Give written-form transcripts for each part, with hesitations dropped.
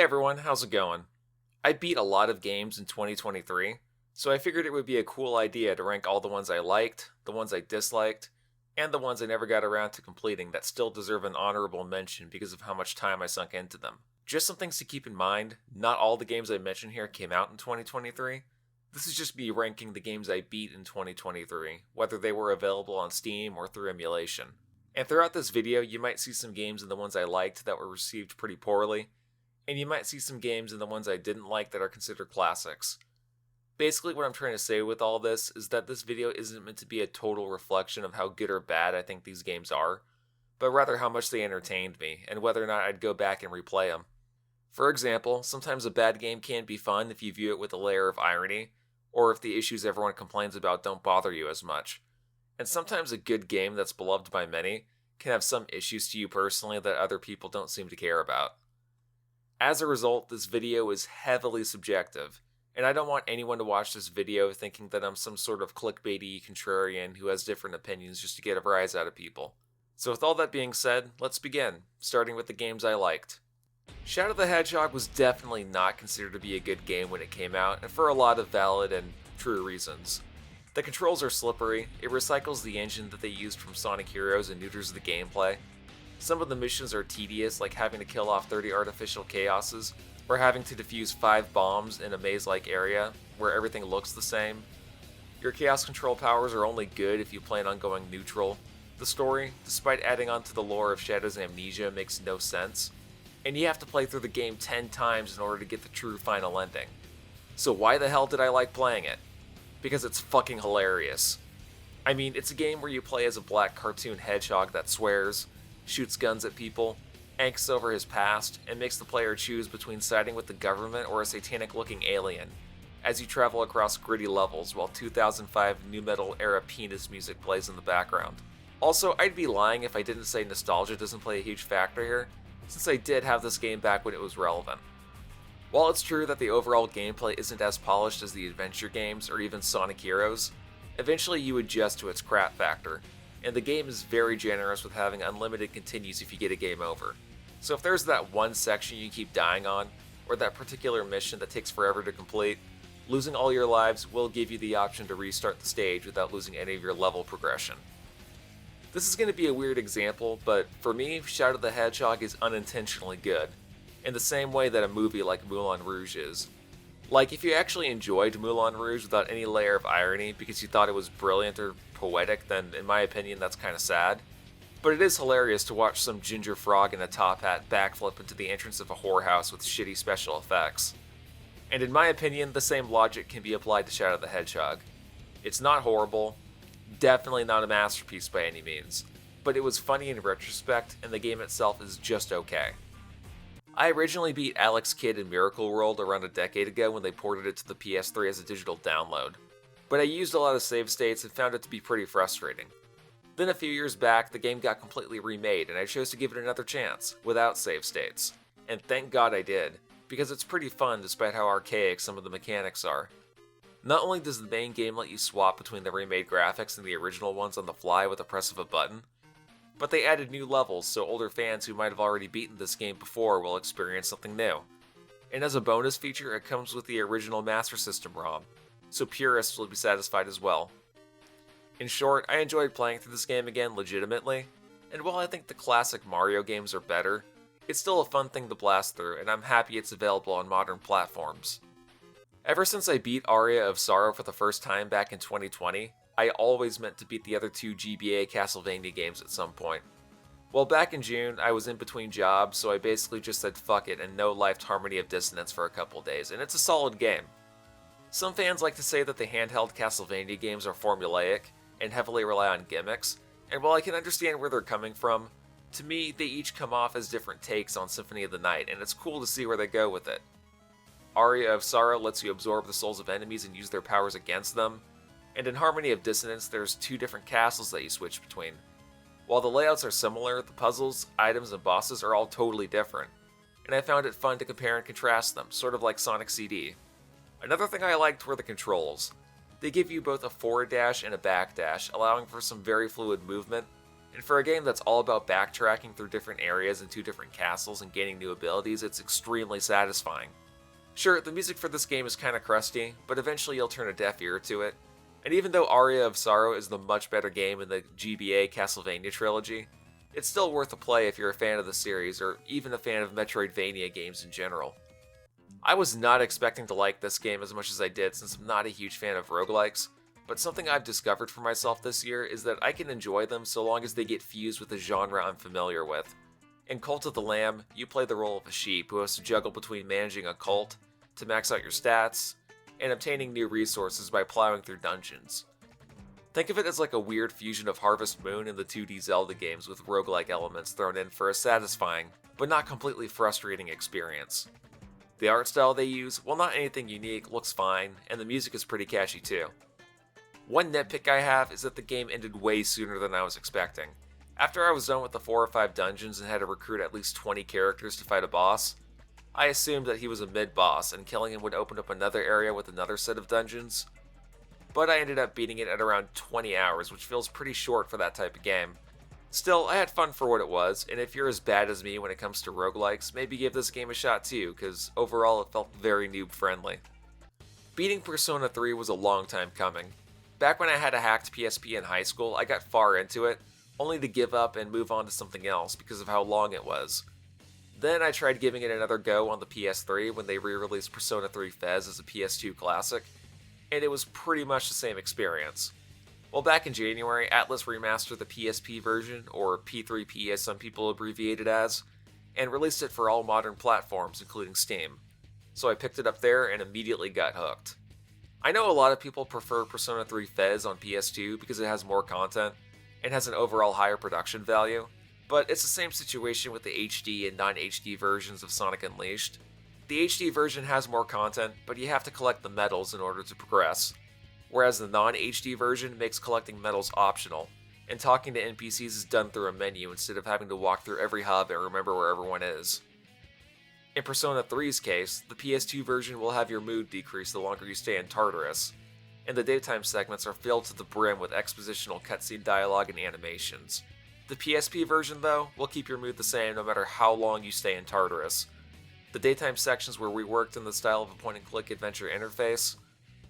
everyone, how's it going? I beat a lot of games in 2023, so I figured it would be a cool idea to rank all the ones I liked, the ones I disliked, and the ones I never got around to completing that still deserve an honorable mention because of how much time I sunk into them. Just some things to keep in mind, not all the games I mention here came out in 2023. This is just me ranking the games I beat in 2023, whether they were available on Steam or through emulation. And throughout this video, you might see some games in the ones I liked that were received pretty poorly, and you might see some games in the ones I didn't like that are considered classics. Basically, what I'm trying to say with all this is that this video isn't meant to be a total reflection of how good or bad I think these games are, but rather how much they entertained me, and whether or not I'd go back and replay them. For example, sometimes a bad game can be fun if you view it with a layer of irony, or if the issues everyone complains about don't bother you as much. And sometimes a good game that's beloved by many can have some issues to you personally that other people don't seem to care about. As a result, this video is heavily subjective, and I don't want anyone to watch this video thinking that I'm some sort of clickbaity contrarian who has different opinions just to get a rise out of people. So with all that being said, let's begin, starting with the games I liked. Shadow the Hedgehog was definitely not considered to be a good game when it came out, and for a lot of valid and true reasons. The controls are slippery, it recycles the engine that they used from Sonic Heroes and neuters the gameplay. Some of the missions are tedious, like having to kill off 30 artificial chaoses, or having to defuse 5 bombs in a maze-like area where everything looks the same. Your chaos control powers are only good if you plan on going neutral. The story, despite adding on to the lore of Shadow's amnesia, makes no sense. And you have to play through the game 10 times in order to get the true final ending. So why the hell did I like playing it? Because it's fucking hilarious. I mean, it's a game where you play as a black cartoon hedgehog that swears, shoots guns at people, angsts over his past, and makes the player choose between siding with the government or a satanic-looking alien, as you travel across gritty levels while 2005 nu metal era penis music plays in the background. Also, I'd be lying if I didn't say nostalgia doesn't play a huge factor here, since I did have this game back when it was relevant. While it's true that the overall gameplay isn't as polished as the adventure games or even Sonic Heroes, eventually you adjust to its crap factor, and the game is very generous with having unlimited continues if you get a game over. So if there's that one section you keep dying on, or that particular mission that takes forever to complete, losing all your lives will give you the option to restart the stage without losing any of your level progression. This is going to be a weird example, but for me, Shadow the Hedgehog is unintentionally good, in the same way that a movie like Moulin Rouge is. Like, if you actually enjoyed Moulin Rouge without any layer of irony because you thought it was brilliant or poetic, then in my opinion that's kinda sad. But it is hilarious to watch some ginger frog in a top hat backflip into the entrance of a whorehouse with shitty special effects. And in my opinion, the same logic can be applied to Shadow the Hedgehog. It's not horrible, definitely not a masterpiece by any means, but it was funny in retrospect, and the game itself is just okay. I originally beat Alex Kidd in Miracle World around a decade ago when they ported it to the PS3 as a digital download, but I used a lot of save states and found it to be pretty frustrating. Then a few years back, the game got completely remade and I chose to give it another chance, without save states. And thank God I did, because it's pretty fun despite how archaic some of the mechanics are. Not only does the main game let you swap between the remade graphics and the original ones on the fly with the press of a button, but they added new levels so older fans who might have already beaten this game before will experience something new. And as a bonus feature, it comes with the original Master System ROM, so purists will be satisfied as well. In short, I enjoyed playing through this game again legitimately, and while I think the classic Mario games are better, it's still a fun thing to blast through, and I'm happy it's available on modern platforms. Ever since I beat Aria of Sorrow for the first time back in 2020, I always meant to beat the other 2 GBA Castlevania games at some point. Well, back in June, I was in between jobs, so I basically just said fuck it and no-lifed Harmony of Dissonance for a couple days, and it's a solid game. Some fans like to say that the handheld Castlevania games are formulaic and heavily rely on gimmicks, and while I can understand where they're coming from, to me, they each come off as different takes on Symphony of the Night, and it's cool to see where they go with it. Aria of Sorrow lets you absorb the souls of enemies and use their powers against them, and in Harmony of Dissonance, there's 2 different castles that you switch between. While the layouts are similar, the puzzles, items, and bosses are all totally different, and I found it fun to compare and contrast them, sort of like Sonic CD. Another thing I liked were the controls. They give you both a forward dash and a back dash, allowing for some very fluid movement, and for a game that's all about backtracking through different areas and 2 different castles and gaining new abilities, it's extremely satisfying. Sure, the music for this game is kinda crusty, but eventually you'll turn a deaf ear to it, and even though Aria of Sorrow is the much better game in the GBA Castlevania trilogy, it's still worth a play if you're a fan of the series, or even a fan of Metroidvania games in general. I was not expecting to like this game as much as I did since I'm not a huge fan of roguelikes, but something I've discovered for myself this year is that I can enjoy them so long as they get fused with a genre I'm familiar with. In Cult of the Lamb, you play the role of a sheep who has to juggle between managing a cult, to max out your stats, and obtaining new resources by plowing through dungeons. Think of it as like a weird fusion of Harvest Moon and the 2D Zelda games with roguelike elements thrown in for a satisfying, but not completely frustrating experience. The art style they use, while not anything unique, looks fine, and the music is pretty catchy too. One nitpick I have is that the game ended way sooner than I was expecting. After I was done with the 4 or 5 dungeons and had to recruit at least 20 characters to fight a boss, I assumed that he was a mid-boss and killing him would open up another area with another set of dungeons, but I ended up beating it at around 20 hours, which feels pretty short for that type of game. Still, I had fun for what it was, and if you're as bad as me when it comes to roguelikes, maybe give this game a shot too, because overall it felt very noob-friendly. Beating Persona 3 was a long time coming. Back when I had a hacked PSP in high school, I got far into it, only to give up and move on to something else because of how long it was. Then I tried giving it another go on the PS3 when they re-released Persona 3 FES as a PS2 classic, and it was pretty much the same experience. Well, back in January, Atlus remastered the PSP version, or P3P as some people abbreviate it as, and released it for all modern platforms, including Steam. So I picked it up there and immediately got hooked. I know a lot of people prefer Persona 3 FES on PS2 because it has more content and has an overall higher production value, but it's the same situation with the HD and non-HD versions of Sonic Unleashed. The HD version has more content, but you have to collect the medals in order to progress, whereas the non-HD version makes collecting medals optional, and talking to NPCs is done through a menu instead of having to walk through every hub and remember where everyone is. In Persona 3's case, the PS2 version will have your mood decrease the longer you stay in Tartarus, and the daytime segments are filled to the brim with expositional cutscene dialogue and animations. The PSP version, though, will keep your mood the same no matter how long you stay in Tartarus. The daytime sections were reworked in the style of a point-and-click adventure interface,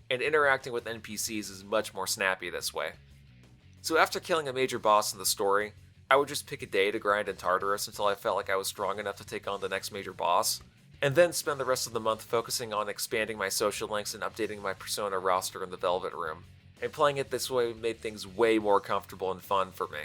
and interacting with NPCs is much more snappy this way. So after killing a major boss in the story, I would just pick a day to grind in Tartarus until I felt like I was strong enough to take on the next major boss, and then spend the rest of the month focusing on expanding my social links and updating my Persona roster in the Velvet Room. And playing it this way made things way more comfortable and fun for me.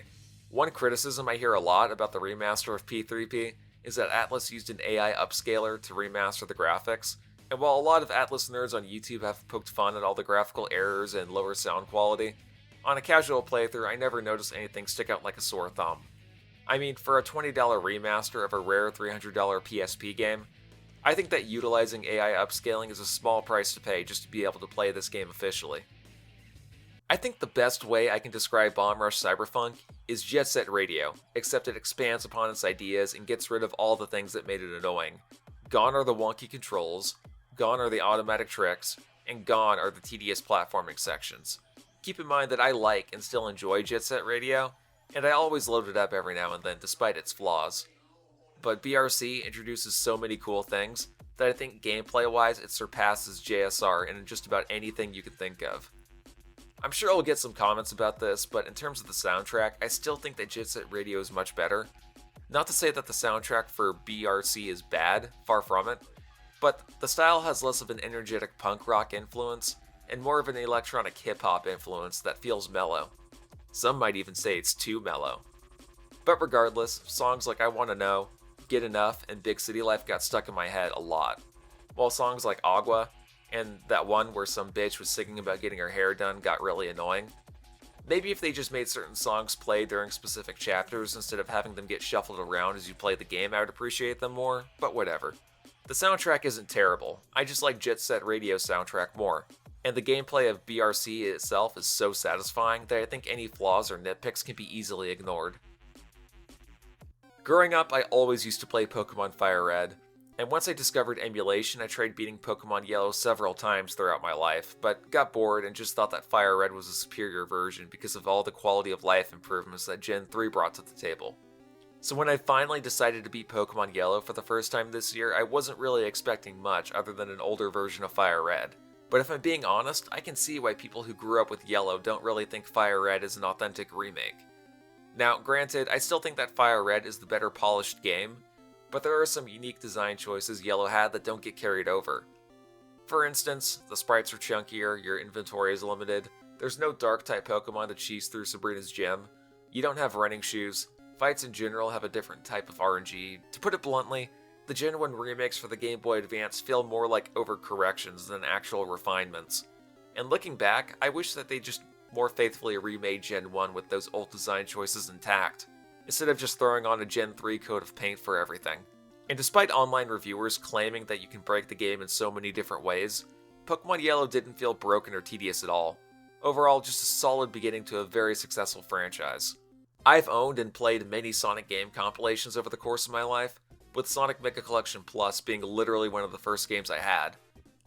One criticism I hear a lot about the remaster of P3P is that Atlus used an AI upscaler to remaster the graphics, and while a lot of Atlus nerds on YouTube have poked fun at all the graphical errors and lower sound quality, on a casual playthrough I never noticed anything stick out like a sore thumb. I mean, for a $20 remaster of a rare $300 PSP game, I think that utilizing AI upscaling is a small price to pay just to be able to play this game officially. I think the best way I can describe Bomb Rush Cyberpunk is Jet Set Radio, except it expands upon its ideas and gets rid of all the things that made it annoying. Gone are the wonky controls, gone are the automatic tricks, and gone are the tedious platforming sections. Keep in mind that I like and still enjoy Jet Set Radio, and I always load it up every now and then despite its flaws. But BRC introduces so many cool things that I think gameplay-wise it surpasses JSR in just about anything you can think of. I'm sure I'll get some comments about this, but in terms of the soundtrack, I still think that Jet Set Radio is much better. Not to say that the soundtrack for BRC is bad, far from it, but the style has less of an energetic punk rock influence and more of an electronic hip-hop influence that feels mellow. Some might even say it's too mellow. But regardless, songs like I Wanna Know, Get Enough, and Big City Life got stuck in my head a lot, while songs like Agua, and that one where some bitch was singing about getting her hair done got really annoying. Maybe if they just made certain songs play during specific chapters instead of having them get shuffled around as you play the game, I would appreciate them more, but whatever. The soundtrack isn't terrible, I just like Jet Set Radio's soundtrack more, and the gameplay of BRC itself is so satisfying that I think any flaws or nitpicks can be easily ignored. Growing up, I always used to play Pokemon Fire Red, And once I discovered emulation, I tried beating Pokemon Yellow several times throughout my life, but got bored and just thought that Fire Red was a superior version because of all the quality of life improvements that Gen 3 brought to the table. So when I finally decided to beat Pokemon Yellow for the first time this year, I wasn't really expecting much other than an older version of Fire Red. But if I'm being honest, I can see why people who grew up with Yellow don't really think Fire Red is an authentic remake. Now, granted, I still think that Fire Red is the better polished game, but there are some unique design choices Yellow had that don't get carried over. For instance, the sprites are chunkier, your inventory is limited, there's no Dark-type Pokemon to cheese through Sabrina's gym, you don't have running shoes, fights in general have a different type of RNG. To put it bluntly, the Gen 1 remakes for the Game Boy Advance feel more like overcorrections than actual refinements. And looking back, I wish that they just more faithfully remade Gen 1 with those old design choices intact, instead of just throwing on a Gen 3 coat of paint for everything. And despite online reviewers claiming that you can break the game in so many different ways, Pokemon Yellow didn't feel broken or tedious at all. Overall, just a solid beginning to a very successful franchise. I've owned and played many Sonic game compilations over the course of my life, with Sonic Mega Collection Plus being literally one of the first games I had.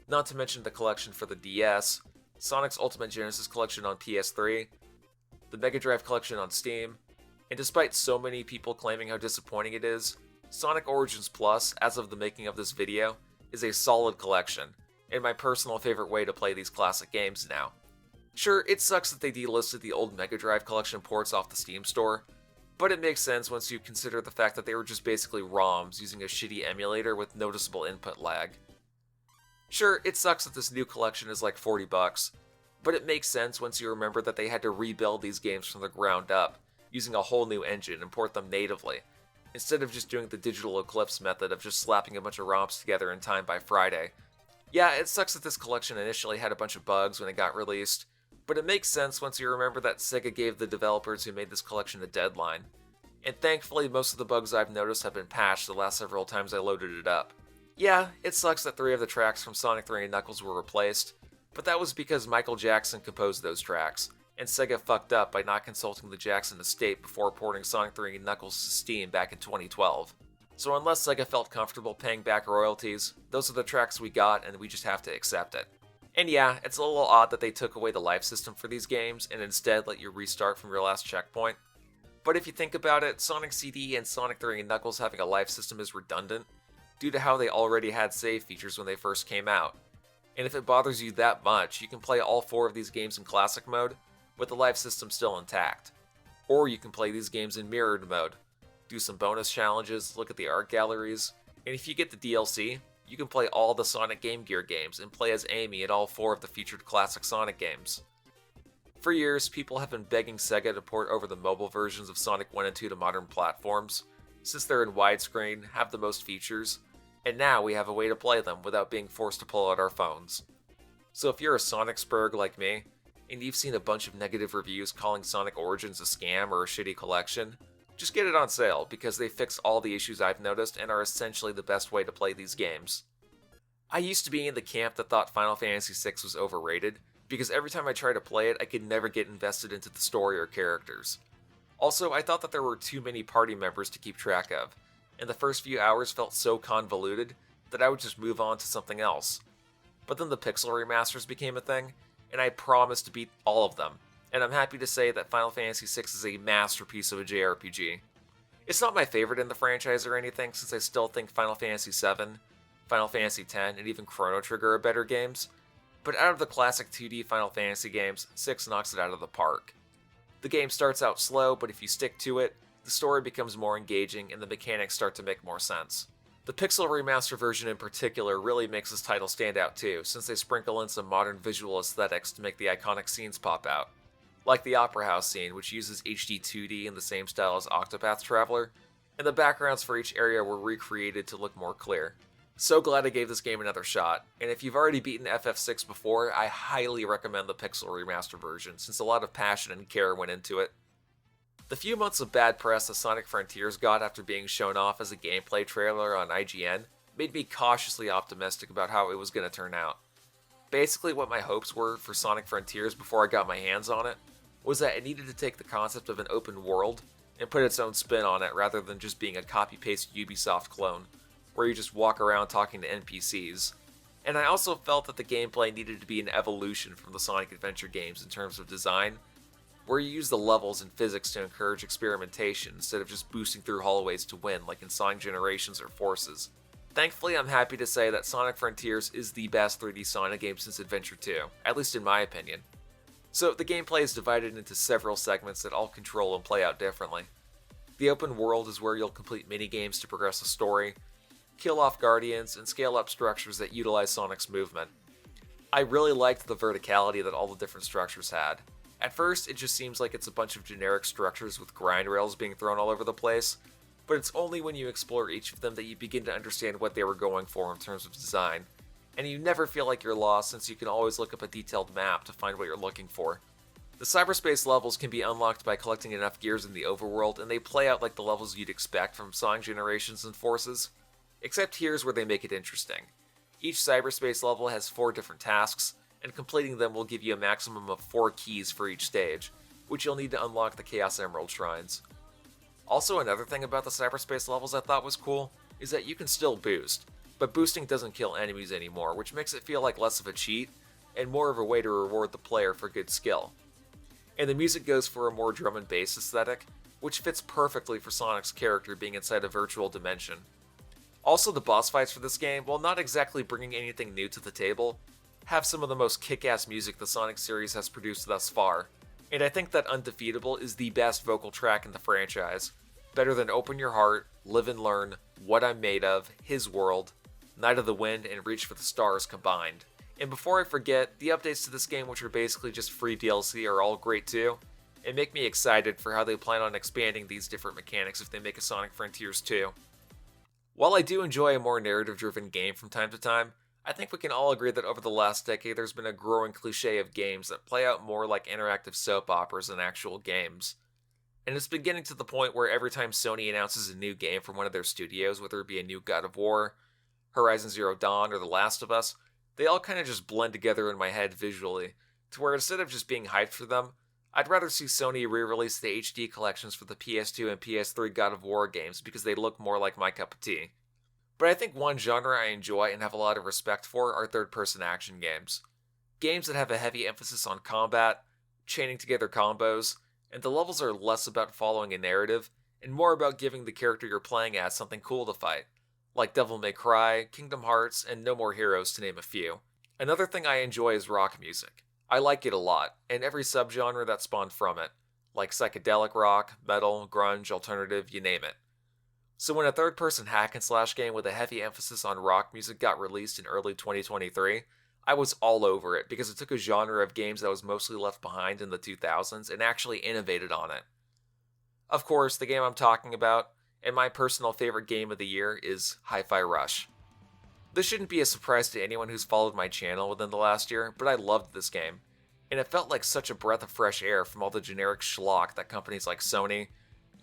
Not to mention the collection for the DS, Sonic's Ultimate Genesis Collection on PS3, the Mega Drive Collection on Steam, and despite so many people claiming how disappointing it is, Sonic Origins Plus, as of the making of this video, is a solid collection, and my personal favorite way to play these classic games now. Sure, it sucks that they delisted the old Mega Drive Collection ports off the Steam store, but it makes sense once you consider the fact that they were just basically ROMs using a shitty emulator with noticeable input lag. Sure, it sucks that this new collection is like $40, but it makes sense once you remember that they had to rebuild these games from the ground up, using a whole new engine and port them natively, instead of just doing the Digital Eclipse method of just slapping a bunch of ROMs together in time by Friday. Yeah, it sucks that this collection initially had a bunch of bugs when it got released, but it makes sense once you remember that Sega gave the developers who made this collection a deadline. And thankfully, most of the bugs I've noticed have been patched the last several times I loaded it up. Yeah, it sucks that 3 of the tracks from Sonic 3 and Knuckles were replaced, but that was because Michael Jackson composed those tracks, and Sega fucked up by not consulting the Jackson estate before porting Sonic 3 and Knuckles to Steam back in 2012. So unless Sega felt comfortable paying back royalties, those are the tracks we got and we just have to accept it. And yeah, it's a little odd that they took away the life system for these games and instead let you restart from your last checkpoint. But if you think about it, Sonic CD and Sonic 3 and Knuckles having a life system is redundant, due to how they already had save features when they first came out. And if it bothers you that much, you can play all 4 of these games in Classic mode, with the life system still intact. Or you can play these games in Mirrored mode, do some bonus challenges, look at the art galleries, and if you get the DLC, you can play all the Sonic Game Gear games and play as Amy in all 4 of the featured classic Sonic games. For years, people have been begging Sega to port over the mobile versions of Sonic 1 and 2 to modern platforms, since they're in widescreen, have the most features, and now we have a way to play them without being forced to pull out our phones. So if you're a Sonic Spurg like me, and you've seen a bunch of negative reviews calling Sonic Origins a scam or a shitty collection, just get it on sale, because they fix all the issues I've noticed and are essentially the best way to play these games. I used to be in the camp that thought Final Fantasy VI was overrated, because every time I tried to play it, I could never get invested into the story or characters. Also, I thought that there were too many party members to keep track of, and the first few hours felt so convoluted that I would just move on to something else. But then the pixel remasters became a thing, and I promised to beat all of them, and I'm happy to say that Final Fantasy VI is a masterpiece of a JRPG. It's not my favorite in the franchise or anything, since I still think Final Fantasy VII, Final Fantasy X, and even Chrono Trigger are better games, but out of the classic 2D Final Fantasy games, 6 knocks it out of the park. The game starts out slow, but if you stick to it, the story becomes more engaging and the mechanics start to make more sense. The Pixel Remaster version in particular really makes this title stand out too, since they sprinkle in some modern visual aesthetics to make the iconic scenes pop out. Like the Opera House scene, which uses HD 2D in the same style as Octopath Traveler, and the backgrounds for each area were recreated to look more clear. So glad I gave this game another shot, and if you've already beaten FF6 before, I highly recommend the Pixel Remaster version, since a lot of passion and care went into it. The few months of bad press that Sonic Frontiers got after being shown off as a gameplay trailer on IGN made me cautiously optimistic about how it was going to turn out. Basically, what my hopes were for Sonic Frontiers before I got my hands on it was that it needed to take the concept of an open world and put its own spin on it rather than just being a copy-paste Ubisoft clone. where you just walk around talking to NPCs. And I also felt that the gameplay needed to be an evolution from the Sonic Adventure games in terms of design, where you use the levels and physics to encourage experimentation instead of just boosting through hallways to win like in Sonic Generations or Forces. Thankfully, I'm happy to say that Sonic Frontiers is the best 3D Sonic game since Adventure 2, at least in my opinion. So the gameplay is divided into several segments that all control and play out differently. The open world is where you'll complete minigames to progress the story, kill off guardians, and scale up structures that utilize Sonic's movement. I really liked the verticality that all the different structures had. At first, it just seems like it's a bunch of generic structures with grind rails being thrown all over the place, but it's only when you explore each of them that you begin to understand what they were going for in terms of design, and you never feel like you're lost since you can always look up a detailed map to find what you're looking for. The cyberspace levels can be unlocked by collecting enough gears in the overworld, and they play out like the levels you'd expect from Sonic Generations and Forces, except here's where they make it interesting. Each cyberspace level has 4 different tasks, and completing them will give you a maximum of 4 keys for each stage, which you'll need to unlock the Chaos Emerald shrines. Also, another thing about the cyberspace levels I thought was cool is that you can still boost, but boosting doesn't kill enemies anymore, which makes it feel like less of a cheat and more of a way to reward the player for good skill. And the music goes for a more drum and bass aesthetic, which fits perfectly for Sonic's character being inside a virtual dimension. Also, the boss fights for this game, while not exactly bringing anything new to the table, have some of the most kick-ass music the Sonic series has produced thus far, and I think that Undefeatable is the best vocal track in the franchise, better than Open Your Heart, Live and Learn, What I'm Made Of, His World, Night of the Wind, and Reach for the Stars combined. And before I forget, the updates to this game, which are basically just free DLC, are all great too, and make me excited for how they plan on expanding these different mechanics if they make a Sonic Frontiers 2. While I do enjoy a more narrative-driven game from time to time, I think we can all agree that over the last decade there's been a growing cliche of games that play out more like interactive soap operas than actual games. And it's been getting to the point where every time Sony announces a new game from one of their studios, whether it be a new God of War, Horizon Zero Dawn, or The Last of Us, they all kind of just blend together in my head visually, to where instead of just being hyped for them, I'd rather see Sony re-release the HD collections for the PS2 and PS3 God of War games because they look more like my cup of tea. But I think one genre I enjoy and have a lot of respect for are third-person action games. Games that have a heavy emphasis on combat, chaining together combos, and the levels are less about following a narrative and more about giving the character you're playing as something cool to fight, like Devil May Cry, Kingdom Hearts, and No More Heroes to name a few. Another thing I enjoy is rock music. I like it a lot, and every subgenre that spawned from it, like psychedelic rock, metal, grunge, alternative, you name it. So when a third-person hack-and-slash game with a heavy emphasis on rock music got released in early 2023, I was all over it because it took a genre of games that was mostly left behind in the 2000s and actually innovated on it. Of course, the game I'm talking about, and my personal favorite game of the year, is Hi-Fi Rush. This shouldn't be a surprise to anyone who's followed my channel within the last year, but I loved this game, and it felt like such a breath of fresh air from all the generic schlock that companies like Sony,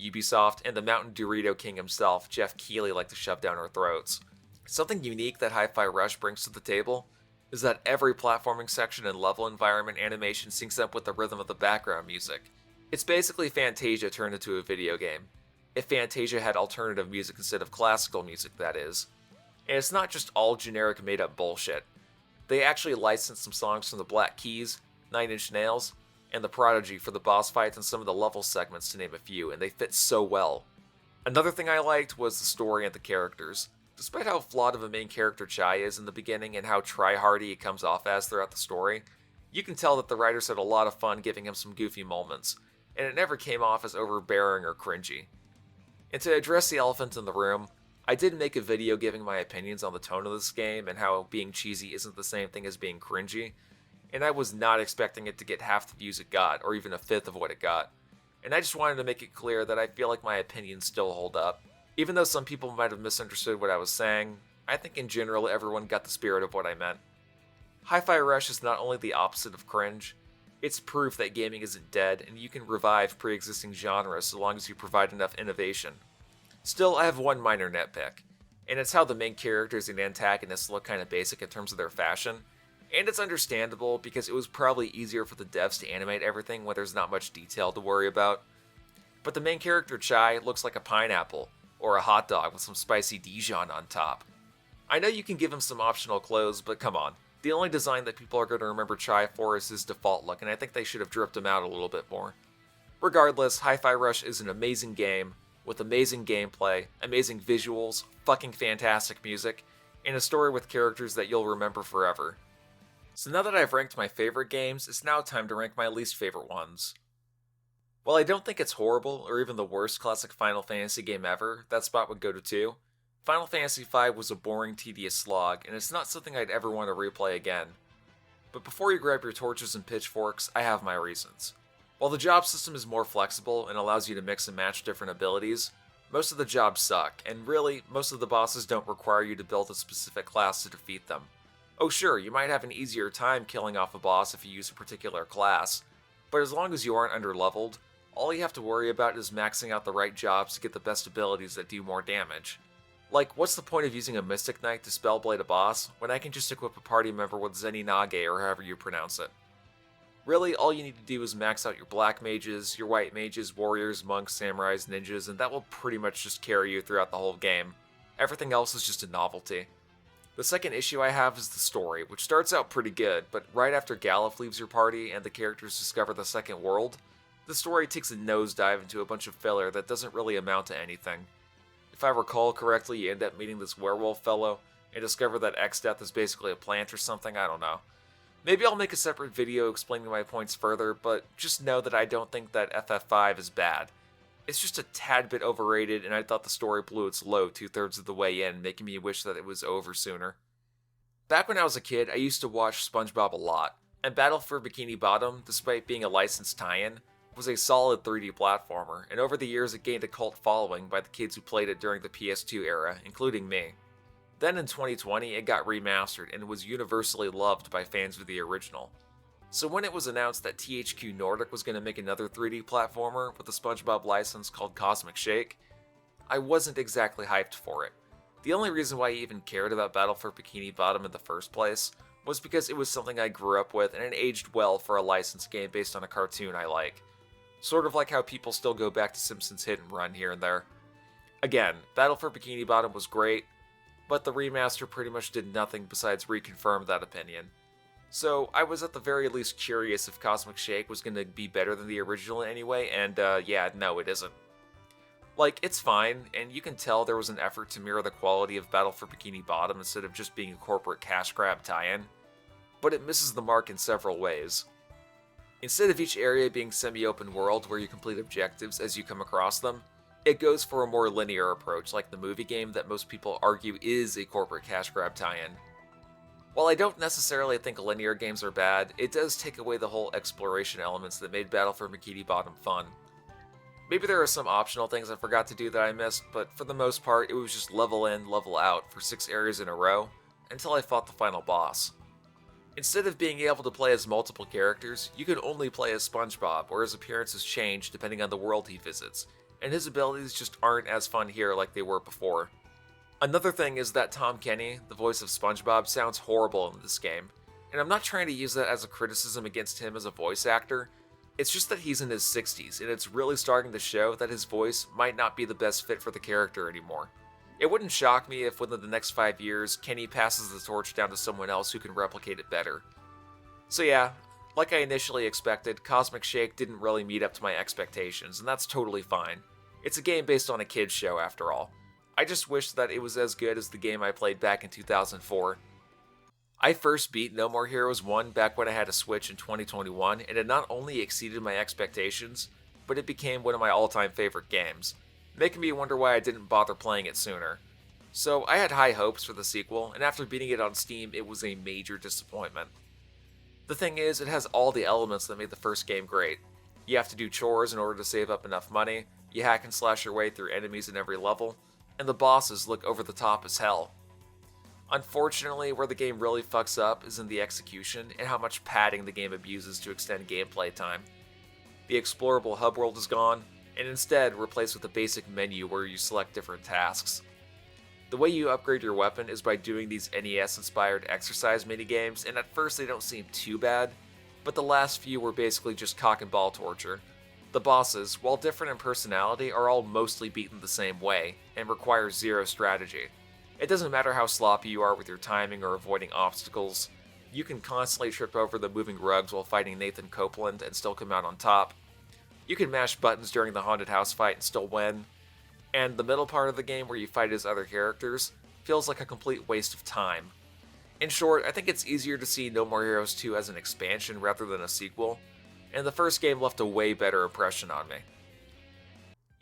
Ubisoft, and the Mountain Dorito King himself, Jeff Keighley, like to shove down our throats. Something unique that Hi-Fi Rush brings to the table is that every platforming section and level environment animation syncs up with the rhythm of the background music. It's basically Fantasia turned into a video game. If Fantasia had alternative music instead of classical music, that is. And it's not just all generic made-up bullshit. They actually licensed some songs from the Black Keys, Nine Inch Nails, and The Prodigy for the boss fights and some of the level segments to name a few, and they fit so well. Another thing I liked was the story and the characters. Despite how flawed of a main character Chai is in the beginning and how try-hardy he comes off as throughout the story, you can tell that the writers had a lot of fun giving him some goofy moments, and it never came off as overbearing or cringy. And to address the elephant in the room, I did make a video giving my opinions on the tone of this game and how being cheesy isn't the same thing as being cringy, and I was not expecting it to get half the views it got, or even a fifth of what it got. And I just wanted to make it clear that I feel like my opinions still hold up. Even though some people might have misunderstood what I was saying, I think in general everyone got the spirit of what I meant. Hi-Fi Rush is not only the opposite of cringe, it's proof that gaming isn't dead and you can revive pre-existing genres so long as you provide enough innovation. Still, I have one minor nitpick, and it's how the main characters and antagonists look kinda basic in terms of their fashion. And it's understandable because it was probably easier for the devs to animate everything when there's not much detail to worry about. But the main character Chai looks like a pineapple, or a hot dog with some spicy Dijon on top. I know you can give him some optional clothes, but come on. The only design that people are going to remember Chai for is his default look, and I think they should have dripped him out a little bit more. Regardless, Hi-Fi Rush is an amazing game, with amazing gameplay, amazing visuals, fucking fantastic music, and a story with characters that you'll remember forever. So now that I've ranked my favorite games, it's now time to rank my least favorite ones. While I don't think it's horrible, or even the worst classic Final Fantasy game ever, that spot would go to 2. Final Fantasy V was a boring, tedious slog, and it's not something I'd ever want to replay again. But before you grab your torches and pitchforks, I have my reasons. While the job system is more flexible and allows you to mix and match different abilities, most of the jobs suck, and really, most of the bosses don't require you to build a specific class to defeat them. Oh sure, you might have an easier time killing off a boss if you use a particular class, but as long as you aren't underleveled, all you have to worry about is maxing out the right jobs to get the best abilities that do more damage. Like, what's the point of using a Mystic Knight to Spellblade a boss, when I can just equip a party member with Zeninage or however you pronounce it? Really, all you need to do is max out your black mages, your white mages, warriors, monks, samurais, ninjas, and that will pretty much just carry you throughout the whole game. Everything else is just a novelty. The second issue I have is the story, which starts out pretty good, but right after Galuf leaves your party and the characters discover the second world, the story takes a nosedive into a bunch of filler that doesn't really amount to anything. If I recall correctly, you end up meeting this werewolf fellow, and discover that Exdeath is basically a plant or something, I don't know. Maybe I'll make a separate video explaining my points further, but just know that I don't think that FF5 is bad. It's just a tad bit overrated, and I thought the story blew its load 2/3 of the way in, making me wish that it was over sooner. Back when I was a kid, I used to watch SpongeBob a lot, and Battle for Bikini Bottom, despite being a licensed tie-in, was a solid 3D platformer, and over the years it gained a cult following by the kids who played it during the PS2 era, including me. Then in 2020, it got remastered and was universally loved by fans of the original. So when it was announced that THQ Nordic was going to make another 3D platformer with a SpongeBob license called Cosmic Shake, I wasn't exactly hyped for it. The only reason why I even cared about Battle for Bikini Bottom in the first place was because it was something I grew up with and it aged well for a licensed game based on a cartoon I like. Sort of like how people still go back to Simpsons Hit and Run here and there. Again, Battle for Bikini Bottom was great, but the remaster pretty much did nothing besides reconfirm that opinion. So I was at the very least curious if Cosmic Shake was going to be better than the original anyway, and yeah, no it isn't. Like, it's fine, and you can tell there was an effort to mirror the quality of Battle for Bikini Bottom instead of just being a corporate cash grab tie-in, but it misses the mark in several ways. Instead of each area being semi-open world where you complete objectives as you come across them, it goes for a more linear approach like the movie game that most people argue is a corporate cash grab tie-in. While I don't necessarily think linear games are bad, it does take away the whole exploration elements that made Battle for Bikini Bottom fun. Maybe there are some optional things I forgot to do that I missed, but for the most part it was just level in, level out for 6 areas in a row, until I fought the final boss. Instead of being able to play as multiple characters, you can only play as SpongeBob, or his appearances change depending on the world he visits, and his abilities just aren't as fun here like they were before. Another thing is that Tom Kenny, the voice of SpongeBob, sounds horrible in this game, and I'm not trying to use that as a criticism against him as a voice actor, it's just that he's in his 60s, and it's really starting to show that his voice might not be the best fit for the character anymore. It wouldn't shock me if within the next 5 years, Kenny passes the torch down to someone else who can replicate it better. So yeah, like I initially expected, Cosmic Shake didn't really meet up to my expectations, and that's totally fine. It's a game based on a kid's show after all. I just wish that it was as good as the game I played back in 2004. I first beat No More Heroes 1 back when I had a Switch in 2021, and it not only exceeded my expectations, but it became one of my all-time favorite games, making me wonder why I didn't bother playing it sooner. So I had high hopes for the sequel, and after beating it on Steam, it was a major disappointment. The thing is, it has all the elements that made the first game great. You have to do chores in order to save up enough money, you hack and slash your way through enemies in every level, and the bosses look over the top as hell. Unfortunately, where the game really fucks up is in the execution and how much padding the game abuses to extend gameplay time. The explorable hub world is gone, and instead replaced with a basic menu where you select different tasks. The way you upgrade your weapon is by doing these NES-inspired exercise minigames, and at first they don't seem too bad, but the last few were basically just cock and ball torture. The bosses, while different in personality, are all mostly beaten the same way, and require zero strategy. It doesn't matter how sloppy you are with your timing or avoiding obstacles, you can constantly trip over the moving rugs while fighting Nathan Copeland and still come out on top. You can mash buttons during the haunted house fight and still win. And the middle part of the game where you fight as other characters feels like a complete waste of time. In short, I think it's easier to see No More Heroes 2 as an expansion rather than a sequel, and the first game left a way better impression on me.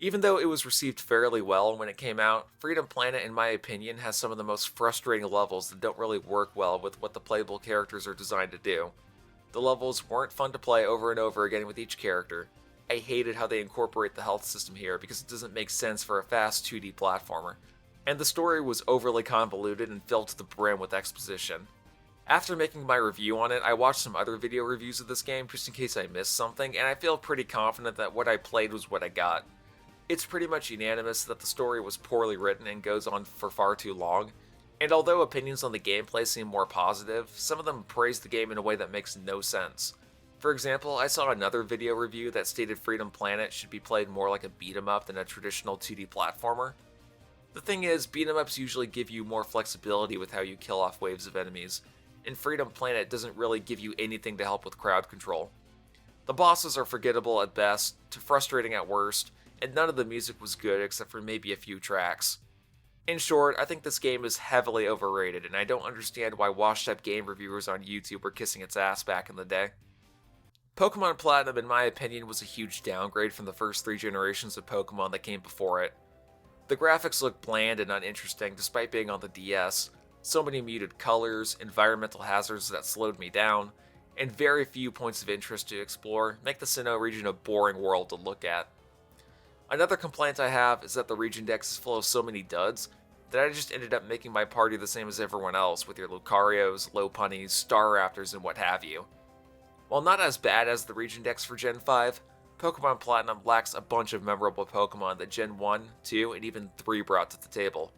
Even though it was received fairly well when it came out, Freedom Planet, in my opinion, has some of the most frustrating levels that don't really work well with what the playable characters are designed to do. The levels weren't fun to play over and over again with each character. I hated how they incorporate the health system here because it doesn't make sense for a fast 2D platformer. And the story was overly convoluted and filled to the brim with exposition. After making my review on it, I watched some other video reviews of this game just in case I missed something, and I feel pretty confident that what I played was what I got. It's pretty much unanimous that the story was poorly written and goes on for far too long, and although opinions on the gameplay seem more positive, some of them praise the game in a way that makes no sense. For example, I saw another video review that stated Freedom Planet should be played more like a beat-em-up than a traditional 2D platformer. The thing is, beat-em-ups usually give you more flexibility with how you kill off waves of enemies, and Freedom Planet doesn't really give you anything to help with crowd control. The bosses are forgettable at best, to frustrating at worst, and none of the music was good except for maybe a few tracks. In short, I think this game is heavily overrated, and I don't understand why washed-up game reviewers on YouTube were kissing its ass back in the day. Pokemon Platinum, in my opinion, was a huge downgrade from the first 3 generations of Pokemon that came before it. The graphics look bland and uninteresting despite being on the DS, so many muted colors, environmental hazards that slowed me down, and very few points of interest to explore make the Sinnoh region a boring world to look at. Another complaint I have is that the region dex is full of so many duds that I just ended up making my party the same as everyone else with your Lucarios, Lopunnies, Staraptors, and what have you. While not as bad as the region dex for Gen 5, Pokemon Platinum lacks a bunch of memorable Pokemon that Gen 1, 2, and even 3 brought to the table.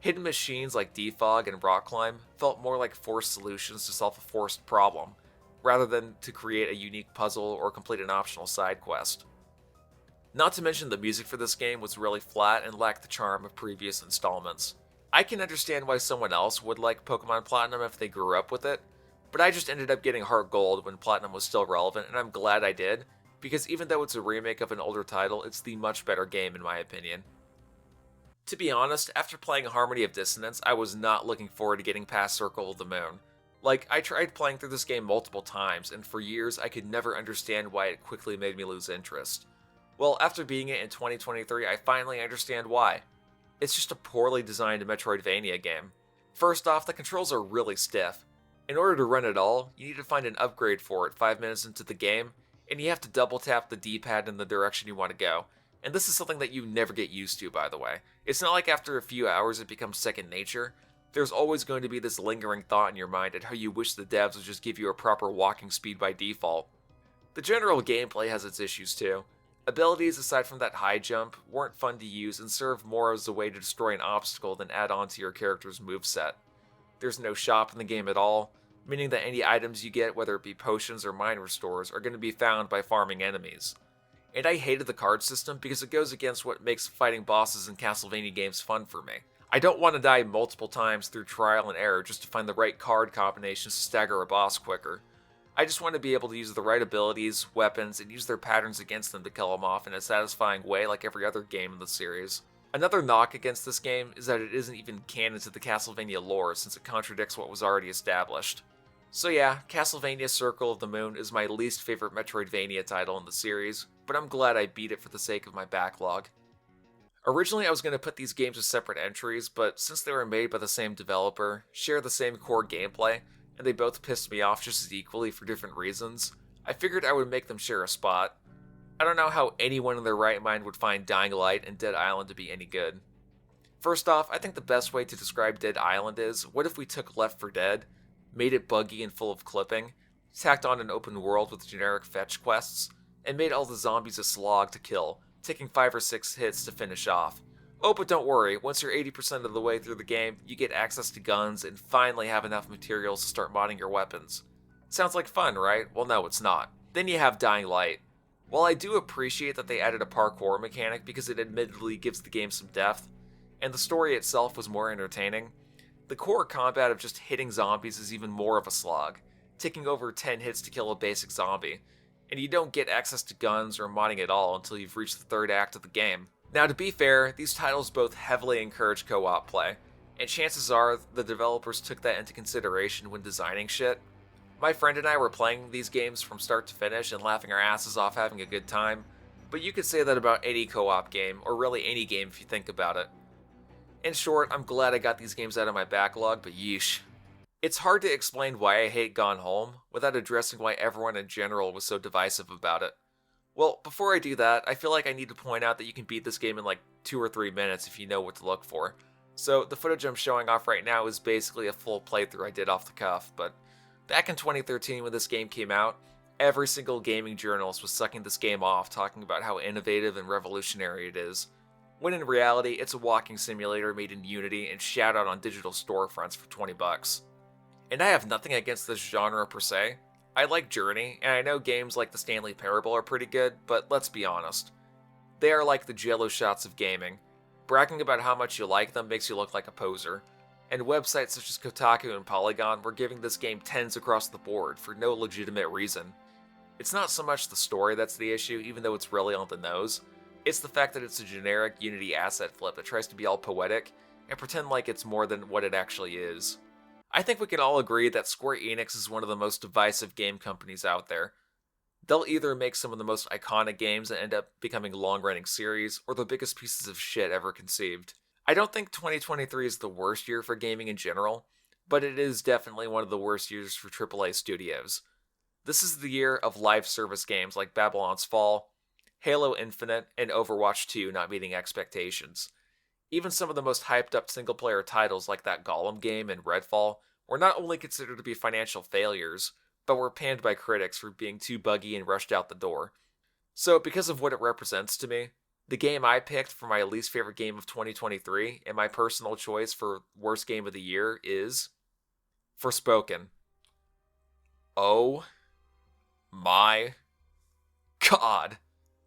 Hidden machines like Defog and Rock Climb felt more like forced solutions to solve a forced problem, rather than to create a unique puzzle or complete an optional side quest. Not to mention the music for this game was really flat and lacked the charm of previous installments. I can understand why someone else would like Pokemon Platinum if they grew up with it, but I just ended up getting Heart Gold when Platinum was still relevant, and I'm glad I did, because even though it's a remake of an older title, it's the much better game in my opinion. To be honest, after playing Harmony of Dissonance, I was not looking forward to getting past Circle of the Moon. Like, I tried playing through this game multiple times, and for years I could never understand why it quickly made me lose interest. Well, after beating it in 2023, I finally understand why. It's just a poorly designed Metroidvania game. First off, the controls are really stiff. In order to run it all, you need to find an upgrade for it 5 minutes into the game, and you have to double tap the D-pad in the direction you want to go. And this is something that you never get used to, by the way. It's not like after a few hours it becomes second nature. There's always going to be this lingering thought in your mind at how you wish the devs would just give you a proper walking speed by default. The general gameplay has its issues too. Abilities aside from that high jump weren't fun to use and serve more as a way to destroy an obstacle than add on to your character's moveset. There's no shop in the game at all, meaning that any items you get, whether it be potions or mine restores, are going to be found by farming enemies. And I hated the card system because it goes against what makes fighting bosses in Castlevania games fun for me. I don't want to die multiple times through trial and error just to find the right card combinations to stagger a boss quicker. I just want to be able to use the right abilities, weapons, and use their patterns against them to kill them off in a satisfying way like every other game in the series. Another knock against this game is that it isn't even canon to the Castlevania lore since it contradicts what was already established. So yeah, Castlevania Circle of the Moon is my least favorite Metroidvania title in the series, but I'm glad I beat it for the sake of my backlog. Originally I was going to put these games as separate entries, but since they were made by the same developer, share the same core gameplay, and they both pissed me off just as equally for different reasons, I figured I would make them share a spot. I don't know how anyone in their right mind would find Dying Light and Dead Island to be any good. First off, I think the best way to describe Dead Island is, what if we took Left 4 Dead, made it buggy and full of clipping, tacked on an open world with generic fetch quests, and made all the zombies a slog to kill, taking 5 or 6 hits to finish off. Oh, but don't worry, once you're 80% of the way through the game, you get access to guns and finally have enough materials to start modding your weapons. Sounds like fun, right? Well, no, it's not. Then you have Dying Light. While I do appreciate that they added a parkour mechanic because it admittedly gives the game some depth, and the story itself was more entertaining, the core combat of just hitting zombies is even more of a slog, taking over 10 hits to kill a basic zombie, and you don't get access to guns or modding at all until you've reached the third act of the game. Now, to be fair, these titles both heavily encourage co-op play, and chances are the developers took that into consideration when designing shit. My friend and I were playing these games from start to finish and laughing our asses off having a good time, but you could say that about any co-op game, or really any game if you think about it. In short, I'm glad I got these games out of my backlog, but yeesh. It's hard to explain why I hate Gone Home without addressing why everyone in general was so divisive about it. Well, before I do that, I feel like I need to point out that you can beat this game in like 2 or 3 minutes if you know what to look for. So the footage I'm showing off right now is basically a full playthrough I did off the cuff, but back in 2013 when this game came out, every single gaming journalist was sucking this game off talking about how innovative and revolutionary it is, when in reality it's a walking simulator made in Unity and shat out on digital storefronts for $20. And I have nothing against this genre per se. I like Journey, and I know games like the Stanley Parable are pretty good, but let's be honest. They are like the jello shots of gaming. Bragging about how much you like them makes you look like a poser. And websites such as Kotaku and Polygon were giving this game 10s across the board for no legitimate reason. It's not so much the story that's the issue, even though it's really on the nose. It's the fact that it's a generic Unity asset flip that tries to be all poetic and pretend like it's more than what it actually is. I think we can all agree that Square Enix is one of the most divisive game companies out there. They'll either make some of the most iconic games and end up becoming long-running series, or the biggest pieces of shit ever conceived. I don't think 2023 is the worst year for gaming in general, but it is definitely one of the worst years for AAA studios. This is the year of live service games like Babylon's Fall, Halo Infinite, and Overwatch 2 not meeting expectations. Even some of the most hyped up single player titles like that Gollum game and Redfall were not only considered to be financial failures, but were panned by critics for being too buggy and rushed out the door. So because of what it represents to me, the game I picked for my least favorite game of 2023 and my personal choice for worst game of the year is Forspoken. Oh my god.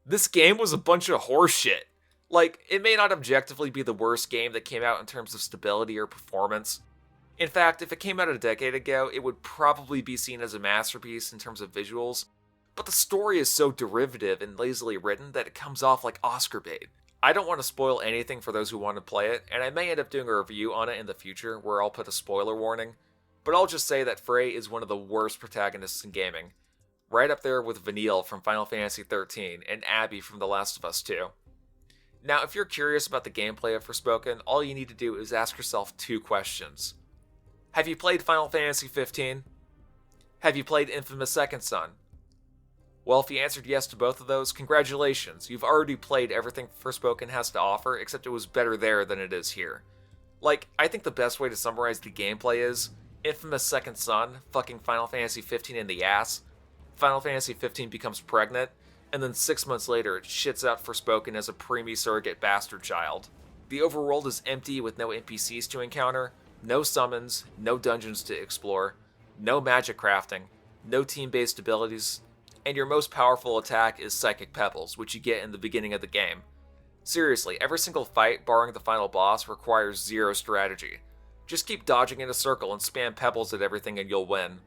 This game was a bunch of horseshit. Like, it may not objectively be the worst game that came out in terms of stability or performance. In fact, if it came out a decade ago, it would probably be seen as a masterpiece in terms of visuals, but the story is so derivative and lazily written that it comes off like Oscar bait. I don't want to spoil anything for those who want to play it, and I may end up doing a review on it in the future where I'll put a spoiler warning, but I'll just say that Frey is one of the worst protagonists in gaming. Right up there with Vanille from Final Fantasy XIII and Abby from The Last of Us 2. Now, if you're curious about the gameplay of Forspoken, all you need to do is ask yourself 2 questions. Have you played Final Fantasy XV? Have you played Infamous Second Son? Well, if you answered yes to both of those, congratulations, you've already played everything Forspoken has to offer, except it was better there than it is here. Like, I think the best way to summarize the gameplay is, Infamous Second Son, fucking Final Fantasy XV in the ass, Final Fantasy XV becomes pregnant, and then 6 months later it shits out Forspoken as a preemie surrogate bastard child. The overworld is empty with no NPCs to encounter, no summons, no dungeons to explore, no magic crafting, no team-based abilities, and your most powerful attack is Psychic Pebbles, which you get in the beginning of the game. Seriously, every single fight, barring the final boss, requires 0 strategy. Just keep dodging in a circle and spam pebbles at everything and you'll win.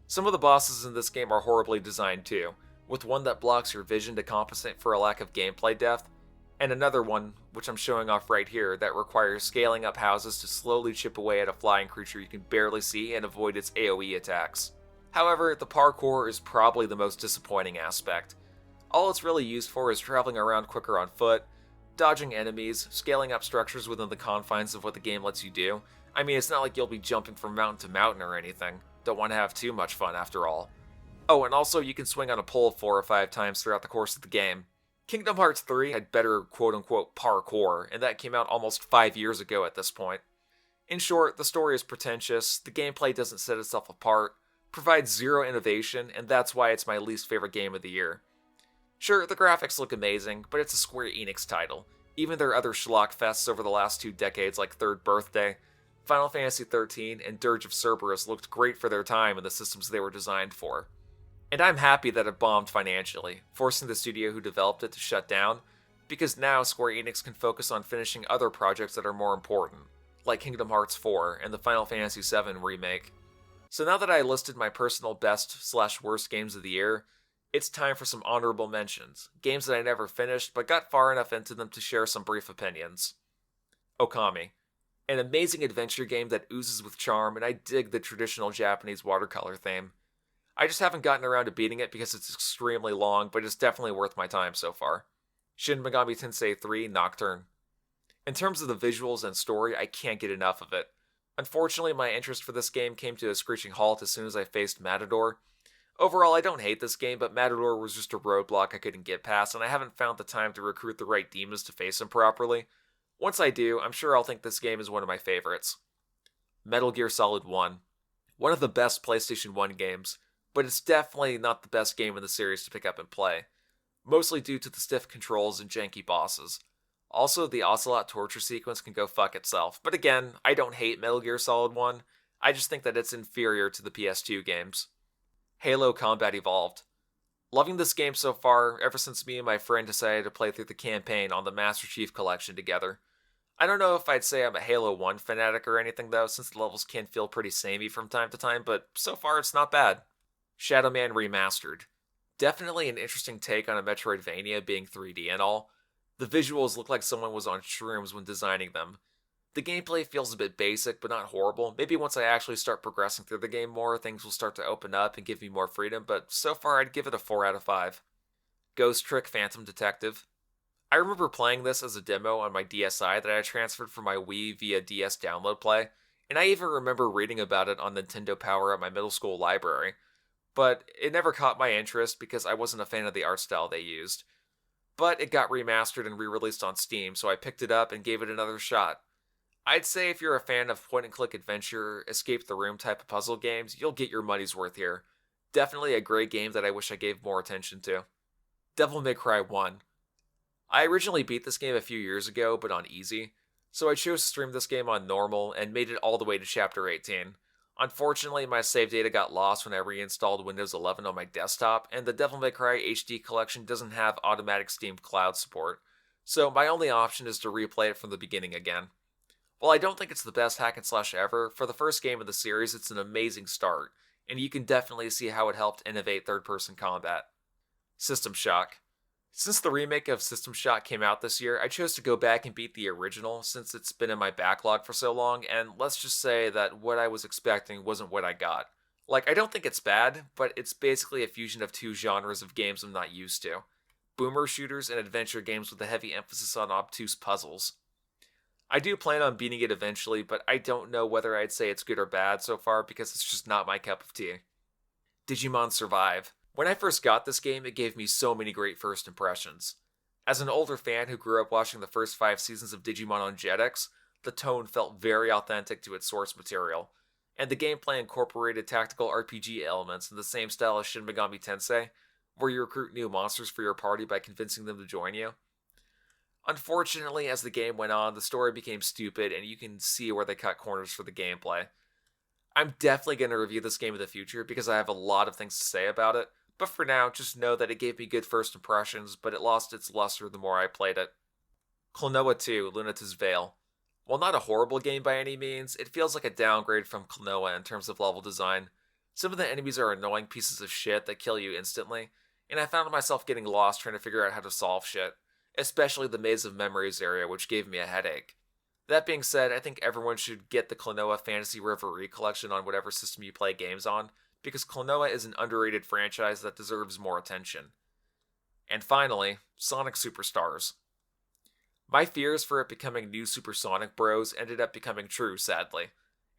Some of the bosses in this game are horribly designed too, with one that blocks your vision to compensate for a lack of gameplay depth, and another one, which I'm showing off right here, that requires scaling up houses to slowly chip away at a flying creature you can barely see and avoid its AoE attacks. However, the parkour is probably the most disappointing aspect. All it's really used for is traveling around quicker on foot, dodging enemies, scaling up structures within the confines of what the game lets you do. I mean, it's not like you'll be jumping from mountain to mountain or anything. Don't want to have too much fun after all. Oh, and also you can swing on a pole 4 or 5 times throughout the course of the game. Kingdom Hearts 3 had better quote-unquote parkour, and that came out almost 5 years ago at this point. In short, the story is pretentious, the gameplay doesn't set itself apart, provides 0 innovation, and that's why it's my least favorite game of the year. Sure, the graphics look amazing, but it's a Square Enix title. Even their other schlock fests over the last 2 decades like Third Birthday, Final Fantasy XIII, and Dirge of Cerberus looked great for their time and the systems they were designed for. And I'm happy that it bombed financially, forcing the studio who developed it to shut down, because now Square Enix can focus on finishing other projects that are more important, like Kingdom Hearts 4 and the Final Fantasy VII remake. So now that I listed my personal best/worst games of the year, it's time for some honorable mentions, games that I never finished but got far enough into them to share some brief opinions. Okami, an amazing adventure game that oozes with charm, and I dig the traditional Japanese watercolor theme. I just haven't gotten around to beating it because it's extremely long, but it's definitely worth my time so far. Shin Megami Tensei 3 Nocturne. In terms of the visuals and story, I can't get enough of it. Unfortunately, my interest for this game came to a screeching halt as soon as I faced Matador. Overall, I don't hate this game, but Matador was just a roadblock I couldn't get past, and I haven't found the time to recruit the right demons to face him properly. Once I do, I'm sure I'll think this game is one of my favorites. Metal Gear Solid 1. One of the best PlayStation 1 games, but it's definitely not the best game in the series to pick up and play, mostly due to the stiff controls and janky bosses. Also, the Ocelot torture sequence can go fuck itself, but again, I don't hate Metal Gear Solid 1, I just think that it's inferior to the PS2 games. Halo Combat Evolved. Loving this game so far, ever since me and my friend decided to play through the campaign on the Master Chief Collection together. I don't know if I'd say I'm a Halo 1 fanatic or anything though, since the levels can feel pretty samey from time to time, but so far it's not bad. Shadow Man Remastered. Definitely an interesting take on a Metroidvania being 3D and all. The visuals look like someone was on shrooms when designing them. The gameplay feels a bit basic, but not horrible. Maybe once I actually start progressing through the game more, things will start to open up and give me more freedom, but so far I'd give it a 4 out of 5. Ghost Trick Phantom Detective. I remember playing this as a demo on my DSi that I transferred from my Wii via DS Download Play, and I even remember reading about it on Nintendo Power at my middle school library. But it never caught my interest because I wasn't a fan of the art style they used. But it got remastered and re-released on Steam, so I picked it up and gave it another shot. I'd say if you're a fan of point-and-click adventure, escape-the-room type of puzzle games, you'll get your money's worth here. Definitely a great game that I wish I gave more attention to. Devil May Cry 1. I originally beat this game a few years ago, but on easy, so I chose to stream this game on normal and made it all the way to chapter 18. Unfortunately, my save data got lost when I reinstalled Windows 11 on my desktop, and the Devil May Cry HD collection doesn't have automatic Steam Cloud support, so my only option is to replay it from the beginning again. While I don't think it's the best hack and slash ever, for the first game of the series it's an amazing start, and you can definitely see how it helped innovate third-person combat. System Shock. Since the remake of System Shock came out this year, I chose to go back and beat the original since it's been in my backlog for so long, and let's just say that what I was expecting wasn't what I got. Like, I don't think it's bad, but it's basically a fusion of two genres of games I'm not used to. Boomer shooters and adventure games with a heavy emphasis on obtuse puzzles. I do plan on beating it eventually, but I don't know whether I'd say it's good or bad so far because it's just not my cup of tea. Digimon Survive. When I first got this game, it gave me so many great first impressions. As an older fan who grew up watching the first 5 seasons of Digimon on Jetix, the tone felt very authentic to its source material, and the gameplay incorporated tactical RPG elements in the same style as Shin Megami Tensei, where you recruit new monsters for your party by convincing them to join you. Unfortunately, as the game went on, the story became stupid, and you can see where they cut corners for the gameplay. I'm definitely going to review this game in the future because I have a lot of things to say about it, but for now, just know that it gave me good first impressions, but it lost its luster the more I played it. Klonoa 2, Lunatis Vale. While not a horrible game by any means, it feels like a downgrade from Klonoa in terms of level design. Some of the enemies are annoying pieces of shit that kill you instantly, and I found myself getting lost trying to figure out how to solve shit, especially the Maze of Memories area, which gave me a headache. That being said, I think everyone should get the Klonoa Fantasy Reverie collection on whatever system you play games on, because Klonoa is an underrated franchise that deserves more attention. And finally, Sonic Superstars. My fears for it becoming new Super Sonic Bros ended up becoming true, sadly.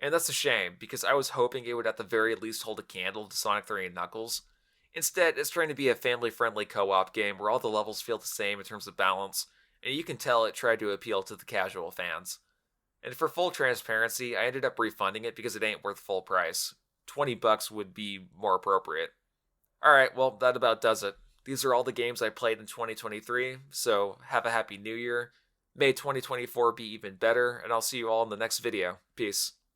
And that's a shame, because I was hoping it would at the very least hold a candle to Sonic 3 and Knuckles. Instead, it's trying to be a family-friendly co-op game where all the levels feel the same in terms of balance, and you can tell it tried to appeal to the casual fans. And for full transparency, I ended up refunding it because it ain't worth full price. $20 would be more appropriate. Alright, well, that about does it. These are all the games I played in 2023, so have a happy new year. May 2024 be even better, and I'll see you all in the next video. Peace.